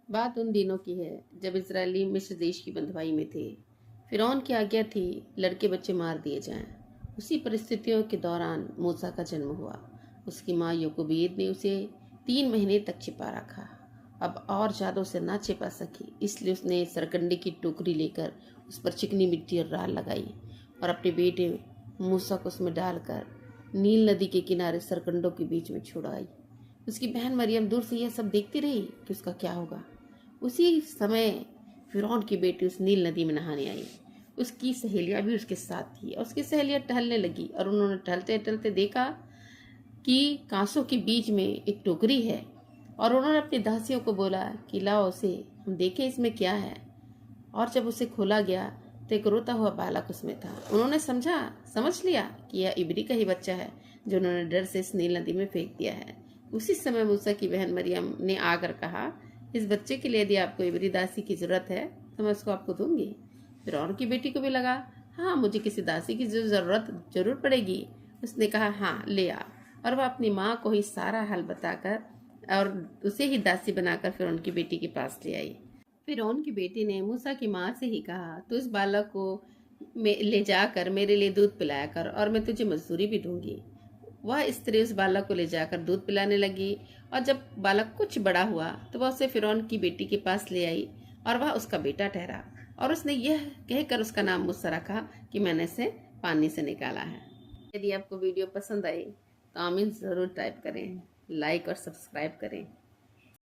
बात उन दिनों की है जब इजरायली मिस्र देश की बंधुआई में थे। फिरौन की आज्ञा थी लड़के बच्चे मार दिए जाएं। उसी परिस्थितियों के दौरान मूसा का जन्म हुआ। उसकी माँ योकोबेद ने उसे 3 महीने तक छिपा रखा। अब और ज्यादा उसे ना छिपा सकी, इसलिए उसने सरकंडे की टोकरी लेकर उस पर चिकनी मिट्टी और राल लगाई और अपने बेटे मूसा को उसमें डालकर नील नदी के किनारे सरकंडों के बीच में छुड़ाई। उसकी बहन मरियम दूर से यह सब देखती रही कि उसका क्या होगा। उसी समय फिरौन की बेटी उस नील नदी में नहाने आई। उसकी सहेलियां भी उसके साथ थी और उसकी सहेलियां टहलने लगी और उन्होंने टहलते टहलते देखा कि कांसों के बीच में एक टोकरी है और उन्होंने अपनी दासियों को बोला कि लाओ उसे, हम देखें इसमें क्या है। और जब उसे खोला गया तो एक रोता हुआ बालक उसमें था। उन्होंने समझ लिया कि यह इब्री का ही बच्चा है जो उन्होंने डर से इस नील नदी में फेंक दिया है। उसी समय मूसा की बहन मरियम ने आकर कहा, इस बच्चे के लिए यदि आपको इब्री दासी की जरूरत है तो मैं उसको आपको दूंगी। फिरौन की बेटी को भी लगा, हाँ मुझे किसी दासी की जरूरत जरूर पड़ेगी। उसने कहा, हाँ ले आ। और वह अपनी माँ को ही सारा हाल बताकर और उसे ही दासी बनाकर फिरौन की बेटी के पास ले आई। फिरौन की बेटी ने मूसा की माँ से ही कहा, तू इस बालक को ले जाकर मेरे लिए दूध पिलाया कर और मैं तुझे मजदूरी भी दूंगी। वह स्त्री उस बालक को ले जाकर दूध पिलाने लगी और जब बालक कुछ बड़ा हुआ तो वह उसे फिरौन की बेटी के पास ले आई और वह उसका बेटा ठहरा। और उसने यह कहकर उसका नाम मूसा रखा कि मैंने इसे पानी से निकाला है। यदि आपको वीडियो पसंद आई तो आमीन ज़रूर टाइप करें, लाइक और सब्सक्राइब करें।